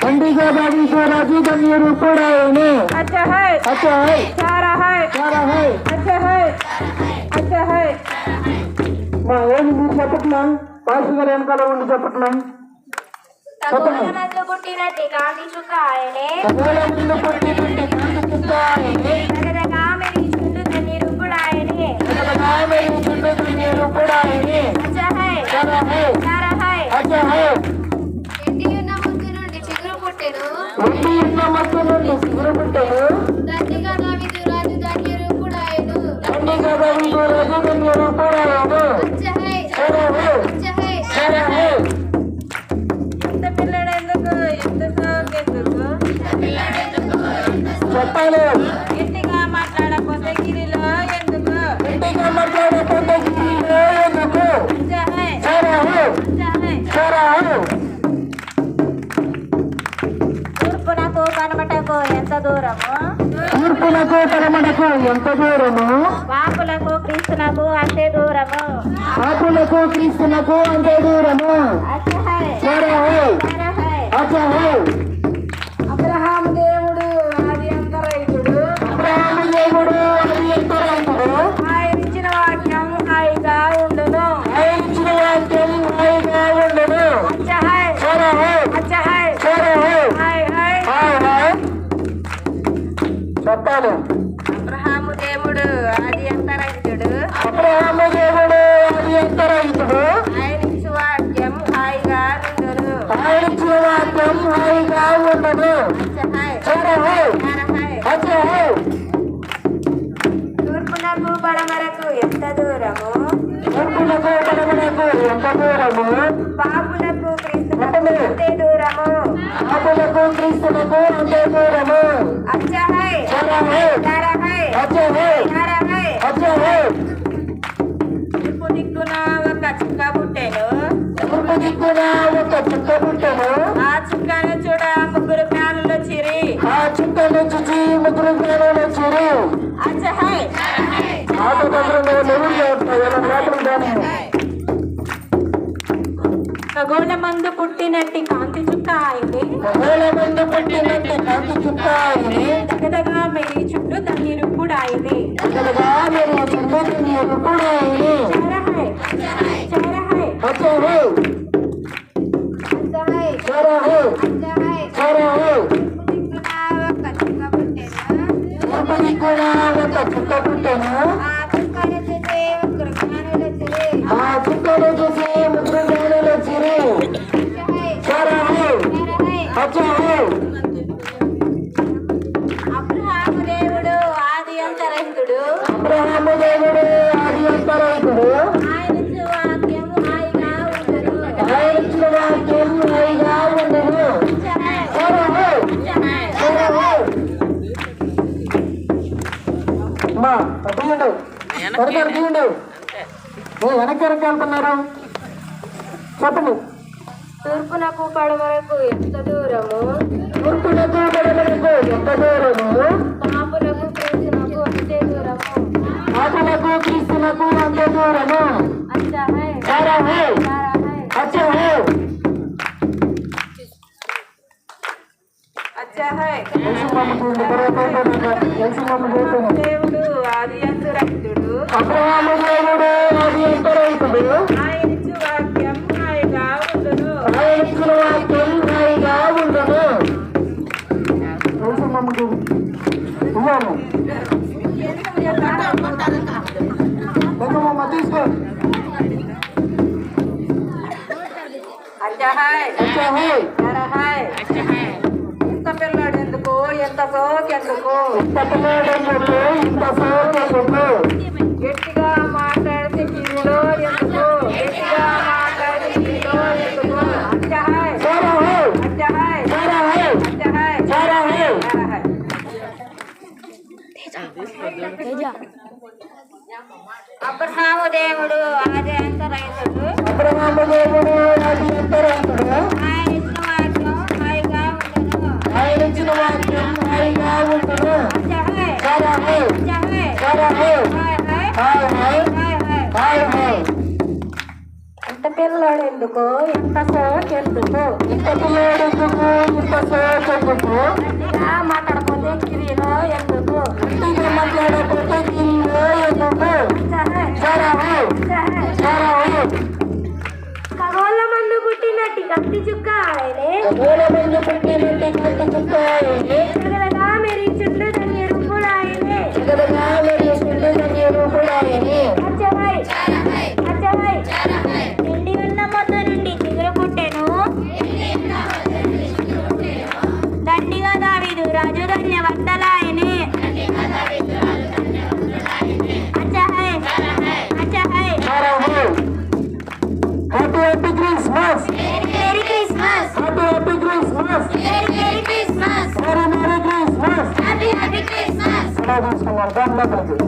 దండిగా దావీదు రాజు కన్యరు కూడాయని अच्छा है सारा है अच्छा है మా ఏమి మీరు చెప్పట్లేం పాస్ గారు వెనకాల ఉండి చెప్పట్లేం పుట్టినట్టు కాంతి చుక్క ఆయనే చెప్పాలి గట్టిగా మాట్లాడకపోతే గిరిలో ఎందుకు తూర్పునకు కనమటకు ఎంత దూరము పాపులకు క్రీస్తునకు అంతే దూరము అబ్రహాం దేవుడు ఆది అంతరైతుడు ఆయన ఇచ్చిన వాక్యం హాయిగా ఉండును చెప్పాలి అబ్రహాము దేవుడు ఆది అంతరైతుడు ఆయన ఇచ్చిన వాక్యం హాయిగా ఉండును తూర్పునకు పడమరకు ఎంత దూరము పాపులకు క్రీస్తునకు అంతే దూరము अच्छा है तारा है తూర్పు దిక్కున ఒక చుక్క పుట్టెను ఆ చుక్కను చూడ ముగ్గురు జ్ఞానులు చిరి अच्छा है ఖగోళమందు పుట్టినట్టి కాంతి చుక్క ఆయనే దగదగా మెరి చుట్టూ దాని రూపుడు ఆయనే आयने अच्छा है सारा है अपनी कोणावत चुक्कापुट्टेना आ चुक्काले जैसे मुद्रगानलो चिरे सारा है अच्छा है అబ్రహాము దేవుడు ఆది అంతరహితుడు అబ్రహాము దేవుడు ఆది అంతరహితుడు ఆయన ఇచ్చు వాక్యము హాయిగా ఉండదు ఆయన ఇచ్చిన వాక్యం హాయిగా ఉండదు సారా है అమ్మా తీయండి త్వరగా తీయండి వెనక్కి వెళ్తున్నారు చెప్పండి తూర్పునకు పడమరకు ఎంత దూరము తూర్పునకు పడమరకు ఎంత దూరము పాపులకు క్రీస్తునకు అంతే దూరము ఆటలకు క్రీస్తునకు అంత దూరము अच्छा है సారా है सारा है अच्छा है అచ్చా హై దేవుడు ఆది అంతరహితుడు అబ్రహాము దేవుడు ఆది అంతరహితుడు ఆయన ఇచ్చు వాక్యం హాయిగా ఉండదు ఆయన ఇచ్చిన వాక్యం హాయిగా ఉండదు ఇవ్వము కొంచెం తీసుకో అచ్చా హై अच्छा है సారా హై ఇంత పిల్లాడు ఎందుకు ఎంత సోకెందుకు తప్పలేడెందుకు ఇంత సోకెందుకు గట్టిగా మాట్లాడితే కివిలో ఎందుకు గట్టిగా మాట్లాడితే కివిలో ఎందుకు అచ్చా హై సారా है అచ్చా హై सारा है అచ్చా హై सारा है సారా హై అబ్రహాము దేవుడు ఆది అంతరహితుడు అబ్రహాము దేవుడు ఆది అంతరహితుడు ఆయన ఇచ్చిన వాక్యం హాయిగా ఉండను ఆయన ఇచ్చిన వాక్యం హాయిగా ఉండదు అచ్చా హై सारा है అచ్చా హై सारा है హై హై हाय हाय హై హై हाय हाय ఇంత పిల్లాడు ఎందుకు ఎంత సోకెందుకు ఇంత పిల్లాడెందుకు ఇంత సోకెందుకు గట్టిగా మాట్లాడకపోతే కివిలో ఎందుకు ఇంటిగా మాట్లాడకపోతే కిందో ఎందుకు అచ్చా హై सारा है అచ్చా హై सारा है ఖగోళ మందు పుట్టినట్టి కత్తి చుక్క ఆయనే మూల మంది పుట్టినట్టు కట్టు చుట్టాయని ఎగరగా మెరిచుండు దాని రూపుడు ఆయనే ఎదురుగా మరియు చుట్టూ రూపుడాయని अच्छा है నిండి ఉన్న మొద్ద నుండి చిగురు పుట్టెను దండిగా దావీదు రాజు ధన్యవర్తలాయనే अच्छा है सारा है हैप्पी हैप्पी क्रिसमस मेरी क्रिसमस हैप्पी हैप्पी क्रिसमस मेरी क्रिसमस मेरी मेरी क्रिसमस हैप्पी क्रिसमस ఎలా తీసుకున్నారు దాని లోపలికి